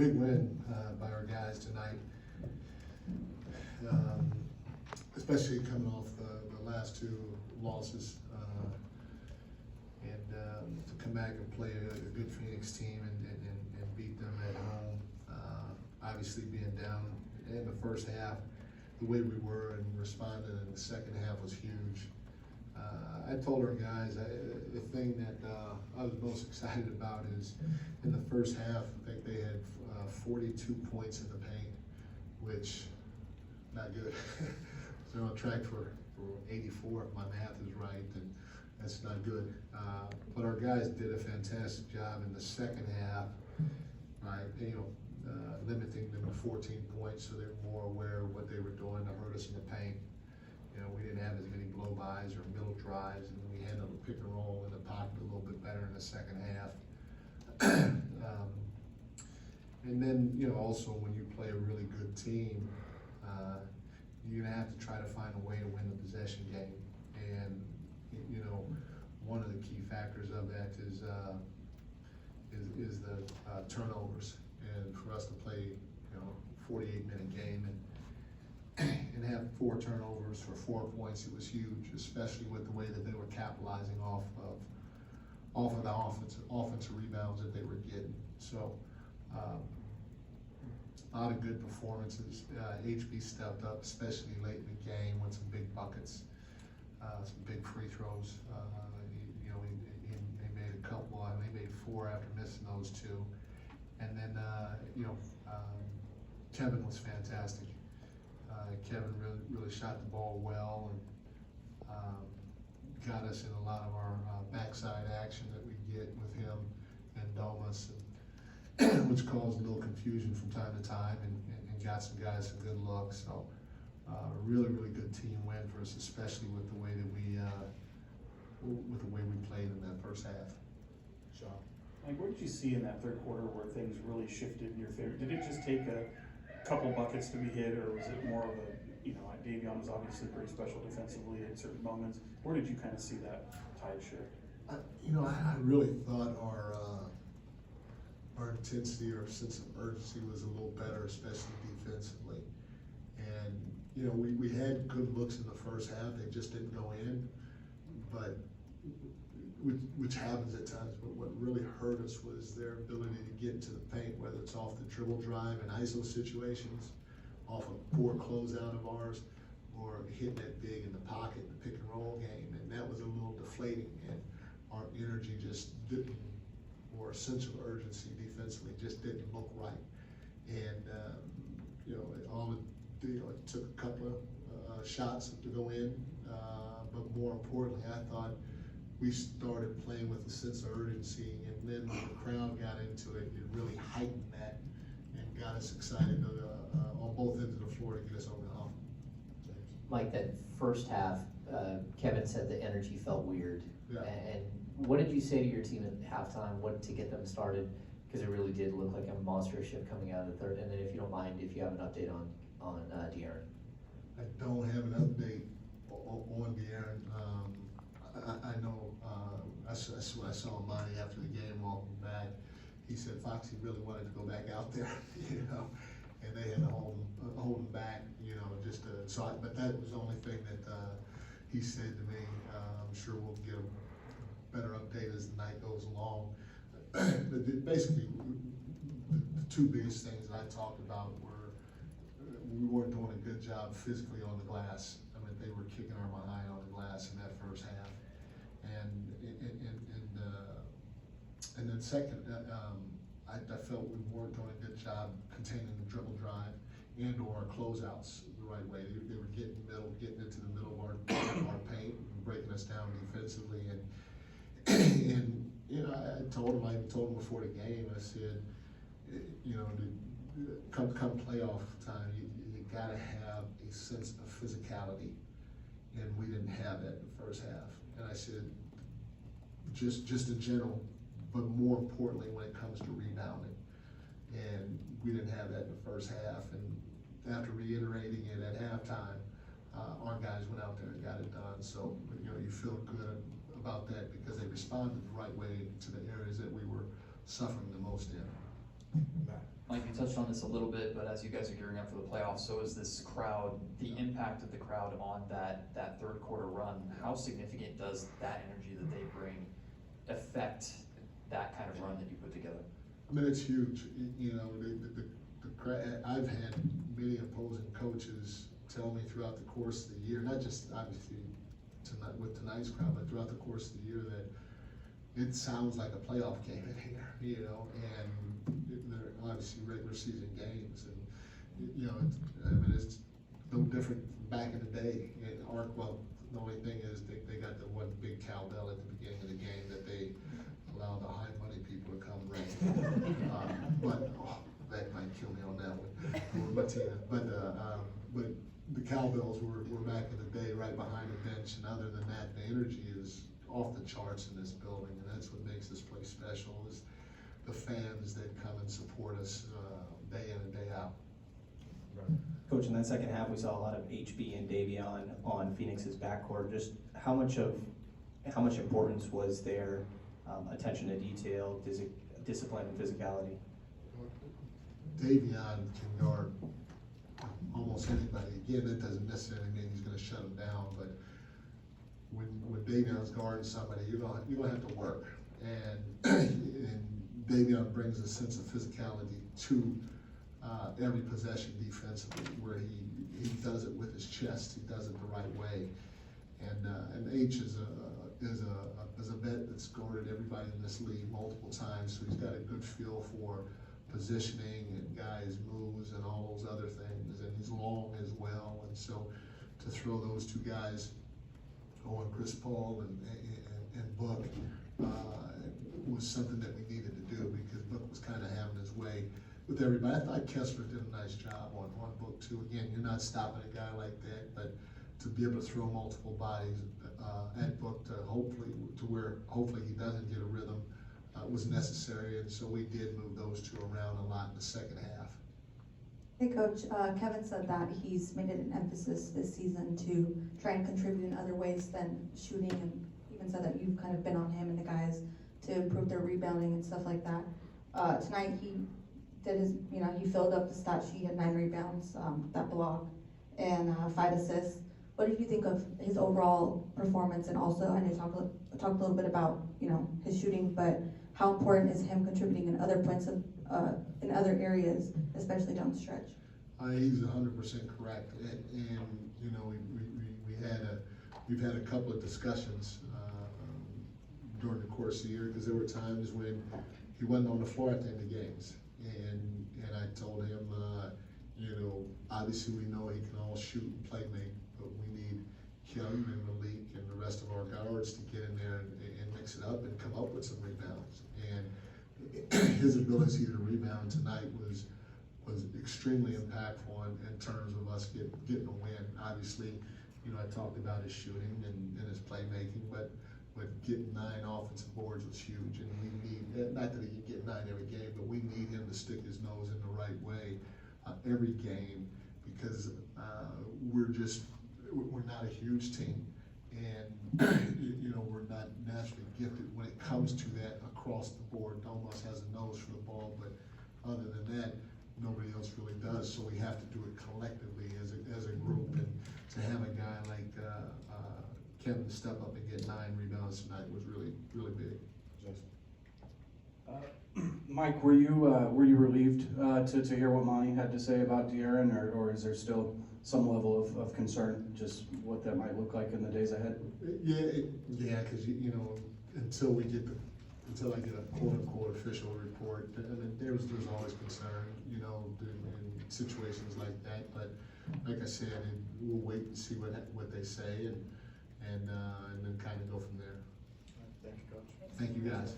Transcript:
big win by our guys tonight, especially coming off the last two losses. To come back and play a good Phoenix team and beat them at home. Obviously being down in the first half, the way we were and responded in the second half was huge. I told our guys, the thing that I was most excited about is in the first half, I think they had 42 points in the paint, which not good. They're on track for 84 if my math is right, and that's not good. But our guys did a fantastic job in the second half, right? Limiting them to 14 points, so they're more aware of what they were doing to hurt us in the paint. We didn't have as many blow-bys or middle drives, and we handled the pick and roll in the pocket a little bit better in the second half. And then, also when you play a really good team, you're gonna have to try to find a way to win the possession game. And one of the key factors of that is the turnovers. And for us to play, 48-minute game and have 4 turnovers for 4 points, it was huge, especially with the way that they were capitalizing off of the offensive rebounds that they were getting. So a lot of good performances. HB stepped up, especially late in the game with some big buckets, some big free throws. He made a couple, they made 4 after missing those 2. And then, Kevin was fantastic. Kevin really shot the ball well and got us in a lot of our backside action that we get with him and Domas, which caused a little confusion from time to time and got some guys some good looks. So really good team win for us, especially with the way that we played in that first half. Sean, Mike, what did you see in that third quarter where things really shifted in your favor? Did it just take a couple buckets to be hit, or was it more of a, like Davion was obviously pretty special defensively at certain moments? Where did you kind of see that tide shift? I really thought our intensity or sense of urgency was a little better, especially defensively. And we had good looks in the first half; they just didn't go in. But which happens at times. But what really hurt us was their ability to get into the paint, whether it's off the dribble drive and ISO situations, off a poor closeout of ours, or hitting that big in the pocket in the pick and roll game. And that was a little deflating, and our energy just didn't, or a sense of urgency defensively just didn't look right. And it took a couple of shots to go in, but more importantly, I thought we started playing with a sense of urgency, and then when the crowd got into it, it really heightened that and got us excited on both ends of the floor to get us over the hump. Mike, that first half, Kevin said the energy felt weird. Yeah. And what did you say to your team at halftime? What to get them started? Because it really did look like a monster shift coming out of the third. And then, if you don't mind, if you have an update on De'Aaron. I don't have an update on De'Aaron. I know, I saw Monty after the game walking back. He said Foxy really wanted to go back out there, and they had to hold him back, but that was the only thing that he said to me. I'm sure we'll get a better update as the night goes along. But basically, the 2 biggest things that I talked about were we weren't doing a good job physically on the glass. I mean, they were kicking our behind on the glass in that first half. And then second, I felt we weren't doing a good job containing the dribble drive and or our closeouts the right way. They were getting into the middle of our paint and breaking us down defensively. And I told him, I even told him before the game, I said, come playoff time, you gotta have a sense of physicality. And we didn't have that in the first half. And I said, just in general, but more importantly when it comes to rebounding. And we didn't have that in the first half. And after reiterating it at halftime, our guys went out there and got it done. So, you feel good about that because they responded the right way to the areas that we were suffering the most in. Mike, you touched on this a little bit, but as you guys are gearing up for the playoffs, so is this crowd, the impact of the crowd on that third quarter run, how significant does that energy that they bring affect that kind of run that you put together? I mean, it's huge. You know, I've had many opposing coaches tell me throughout the course of the year, not just obviously tonight with tonight's crowd, but throughout the course of the year, that it sounds like a playoff game in here, you know, and they're obviously regular season games, and you know, it's no different from back in the day. Well, the only thing is they got the one big cowbell at the beginning of the game that they allow the high money people to come ring. But that might kill me on that one. But the cowbells were back in the day right behind the bench, and other than that, the energy is off the charts in this building, and that's what makes this place special, is the fans that come and support us day in and day out. Coach, in that second half, we saw a lot of HB and Davion on Phoenix's backcourt. Just how much importance was their attention to detail, discipline, and physicality? Davion can guard almost anybody. Again, that doesn't necessarily mean he's going to shut him down, but when Davion's guarding somebody, you don't have to work, and Davion brings a sense of physicality to every possession defensively, where he does it with his chest. He does it the right way, and H is a vet that's guarded everybody in this league multiple times, so he's got a good feel for positioning and guys' moves and all those other things, and he's long as well, and so to throw those two guys, Chris Paul and Book, was something that we needed to do, because Book was kind of having his way with everybody. I thought Kessler did a nice job on Book too. Again, you're not stopping a guy like that, but to be able to throw multiple bodies at Book to where hopefully he doesn't get a rhythm was necessary, and so we did move those two around a lot in the second half. Hey Coach, Kevin said that he's made it an emphasis this season to try and contribute in other ways than shooting, and even said that you've kind of been on him and the guys to improve their rebounding and stuff like that. Tonight he did his, he filled up the stat sheet, had 9 rebounds, that block, and 5 assists. What did you think of his overall performance? And also, I know you talked a little bit about, his shooting, but how important is him contributing in other points of, in other areas, especially down the stretch? He's 100% correct, and we've had a couple of discussions during the course of the year, because there were times when he wasn't on the floor at the end of games, and I told him, obviously we know he can all shoot and play make, but we need him and Malik and the rest of our guards to get in there and mix it up and come up with some rebounds. And his ability to rebound tonight was extremely impactful in terms of us getting a win. Obviously, I talked about his shooting and his playmaking, but getting 9 offensive boards was huge, and we need, not that he can get 9 every game, but we need him to stick his nose in the right way every game, because we're not a huge team, and we're not naturally gifted when it comes to that across the board. Almost has a nose for the ball, but other than that, nobody else really does. So we have to do it collectively as a group, and to have a guy like Kevin step up and get 9 rebounds tonight was really, really big. Mike, were you relieved to hear what Monty had to say about De'Aaron, or is there still some level of concern, just what that might look like in the days ahead? Yeah, because until I get a quote unquote official report, I mean, there's always concern, in situations like that. But like I said, we'll wait and see what they say, and then kind of go from there. Thank you, Coach. Thank you, guys.